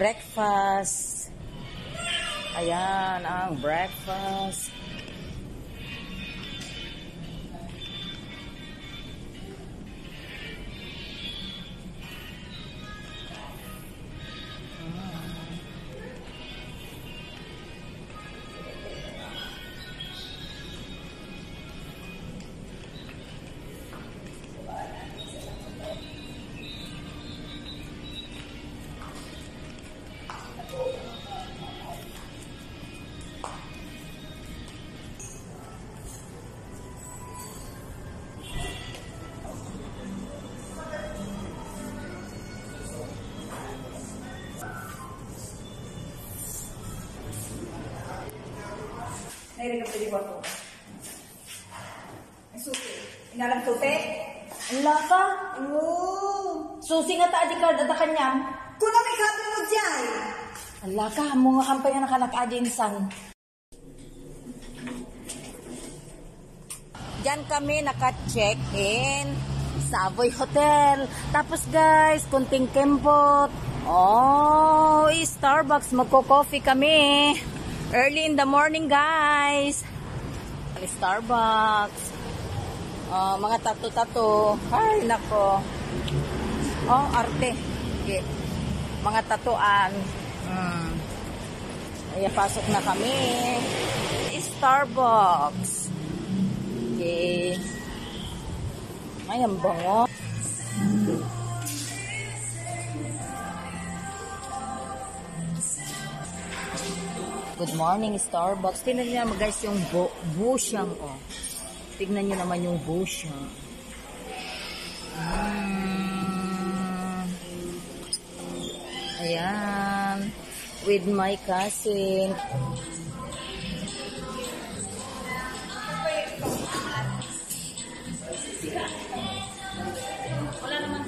breakfast. Ayan ang breakfast. Nairin ka pwede ko ito. May susi. Inalang susi? Ang laka. Susi nga ta, di ka, dada kanyam. Kung na may kapit mo dyan. Ang laka, mga kampay na nakalak-adinsan. Diyan kami naka-check-in. Savoy Hotel. Tapos guys, kunting kembot. Oh, Starbucks. Magko-coffee kami. Early in the morning, guys. Starbucks. Oh, mga tato-tato. Ay, nako. Oh, arte. Okay. Mga tatuan. Ayan, pasok na kami. Starbucks. Okay. Ay, ang bango. Good morning, Starbucks. Tingnan niyo naman guys yung bushang. Oh. Tingnan niyo naman yung bushang. Ayan. With my cousin. Wala naman.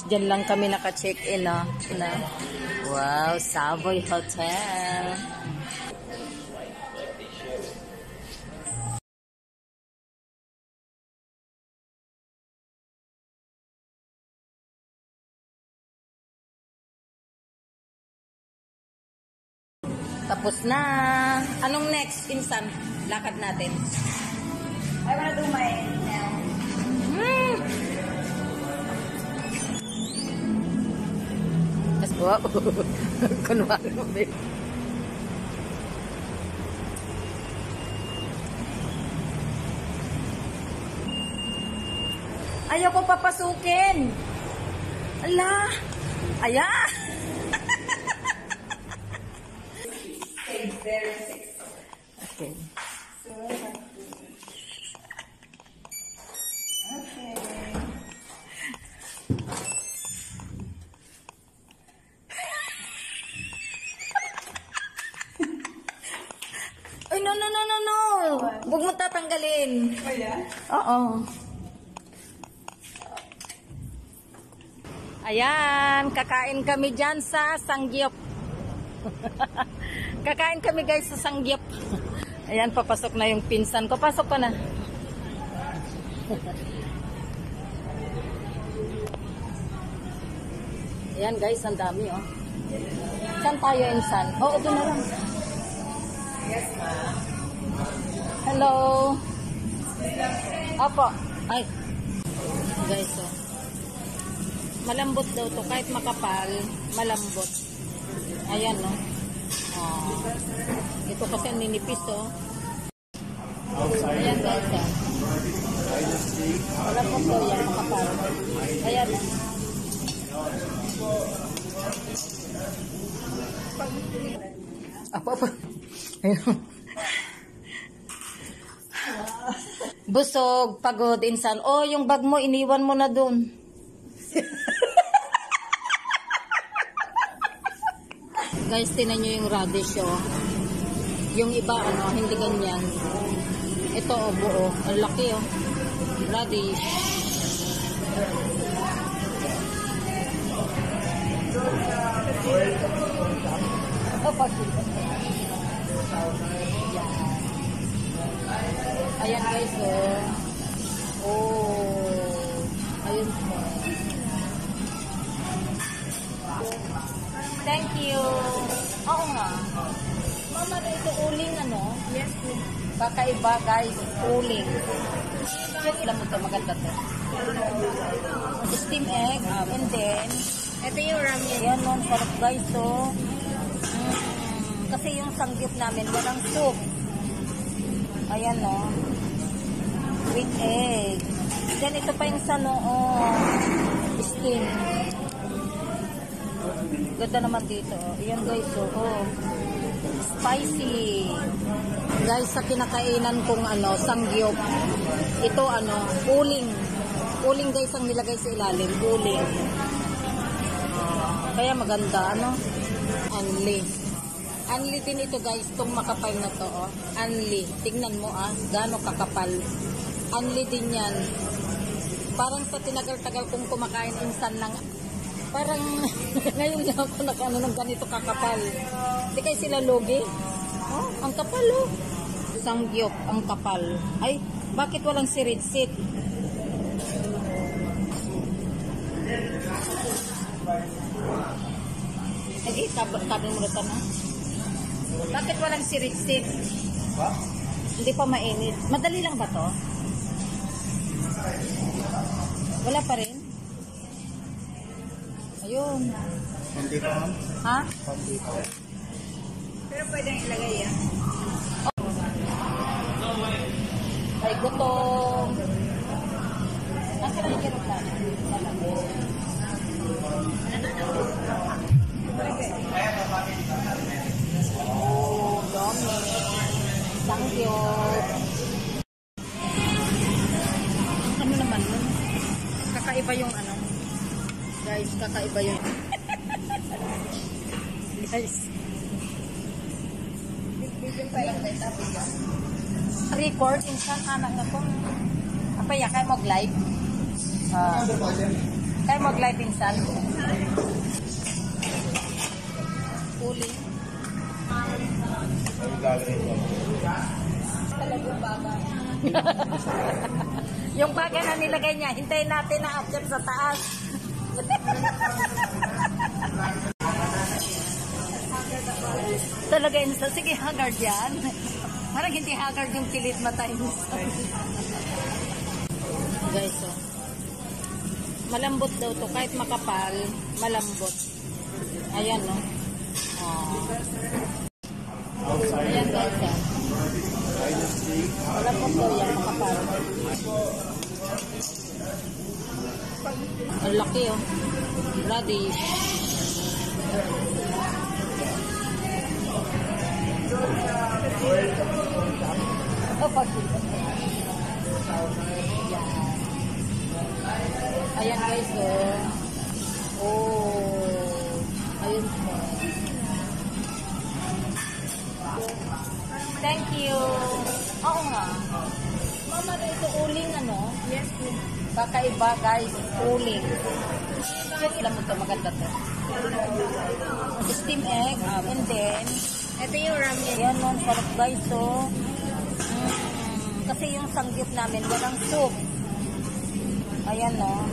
Diyan lang kami naka-check-in, no? Wow, Savoy Hotel. Tapos na. Anong next, Insan? Lakad natin. I wanna do my nail. Wow. Kunwari mo, babe. Ayaw ko papasukin. Ala. Ayan. Stay very sexy. Okay. So, okay. Ay, no. Huwag mo tatanggalin. Oh, yeah? Oo. Ayan, kakain kami dyan sa Sangyup. Kakain kami guys sa Sangyup. Ayan, papasok na yung pinsan ko. Pasok ko na. Ayan guys, ang dami oh. Saan tayo, Insan? Oo, doon na lang. Yes, ma'am. Hello. Opo. Ay. Guys, oh. Malambot daw to. Kahit makapal, malambot. Ayan, no? Oh. Ito kasi ninipis, oh. Ayan, guys, oh. Malambot daw yan, makapal. Ayan, oh. Apa. Ayun. Busog, pagod, Insan. Oh, yung bag mo, iniwan mo na dun. Guys, tinan nyo yung radish, oh. Yung iba, ano, hindi ganyan. Ito, oh, buo. Ang laki, oh. radish. Ayan guys, oh. Oh. Ayun po. Thank you. Oo nga. Mama, ito uling ano? Yes, po. Kakaiba guys, uling. Alam mo ito, maganda to. Steam egg, and then, Ito yung ramen. yan nun, sarap guys, so. Kasi yung sanggip namin, walang soup. Ayan, no. With egg. Then, ito pa yung sa noon. Steam. Ganda naman dito. Ayan guys, so, oh. Spicy. Guys, sa kinakainan kong ano, sangyup. Ito ano, uling. Uling guys ang nilagay sa ilalim. Uling. Kaya maganda, ano? Anli. Anli din ito guys, itong makapal na to, oh. Anli. Tignan mo gaano kakapal. Anli din yan. Parang sa tinagal-tagal kong kumakain insan ng parang ngayon lang ako nakano ng ganito kakapal. Hindi kayo sila logi? Oh, ang kapal oh. Sangyup, ang kapal. Ay, bakit walang sirit-sit? Sige, kabin mo na tanong. Bakit walang sirit-sit? Hindi pa mainit. Madali lang ba to? Wala pa rin? Ayun. Hindi pa, ma'am. Ha? Hindi pa. Pero pwedeng ilagay yan. Ay, gutom. Nasa na yung kirot natin? Oh, dami. Sangyup. Ano naman nun? Kakaiba yung ano. Guys, kakaiba yung guys. Bibigyan pa lang tayo tapos yan. Record insan anak na kung apa ya kay mag live. Kay mag live insan. Uli. Talagang bagay. Yung bagay na nilagay niya, hintayin natin na akyat sa taas. Talaga insan. Sige, haggard yan. Parang hindi haggard yung kilit mata insan. Guys, so. Malambot daw to. Kahit makapal, malambot. Ayan, no? Ayan, guys, ah. Malambot daw yan, makapal. Ang laki, oh. Radish. Ayan guys, oh. Oh. Ayun po. Thank you. Oo nga. Mama, ito uling ano? Yes, po. Kakaiba guys, uling. Alam mo ito, maganda to. Steam egg, and then, Ito yung ramen. yan nun, sarap guys, so. Kasi yung sanggip namin, walang soup. Ayan, no.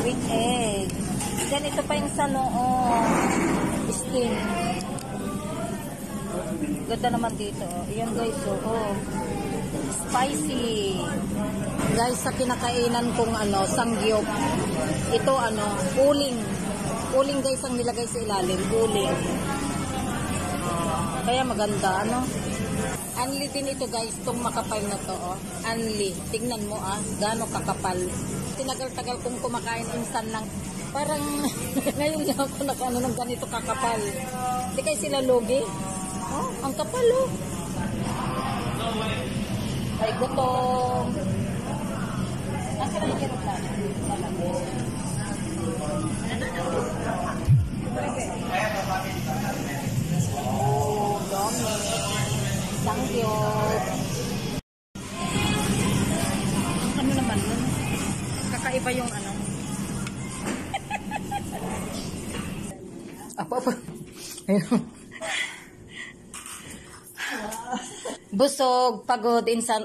With egg. Then, ito pa yung sa noon. Steam. Ganda naman dito. Ayan guys, so, oh. Spicy. Guys, sa kinakainan kong ano, sangyup. Ito ano, uling. Uling guys ang nilagay sa ilalim. Uling. Kaya maganda, ano? Anli din ito guys, itong makapal na to, oh. Anli. Tignan mo, gaano kakapal. Tinagal-tagal kong kumakain insan ng parang ngayon lang ako nakano ng ganito kakapal. Hindi kayo sila logi? Oh, ang kapal, oh. Ay, gutom. Nasa na yung kirot natin? Oh, dami. Sangyup. pa yung ano. Apa. Ayun. Busog, pagod, insan.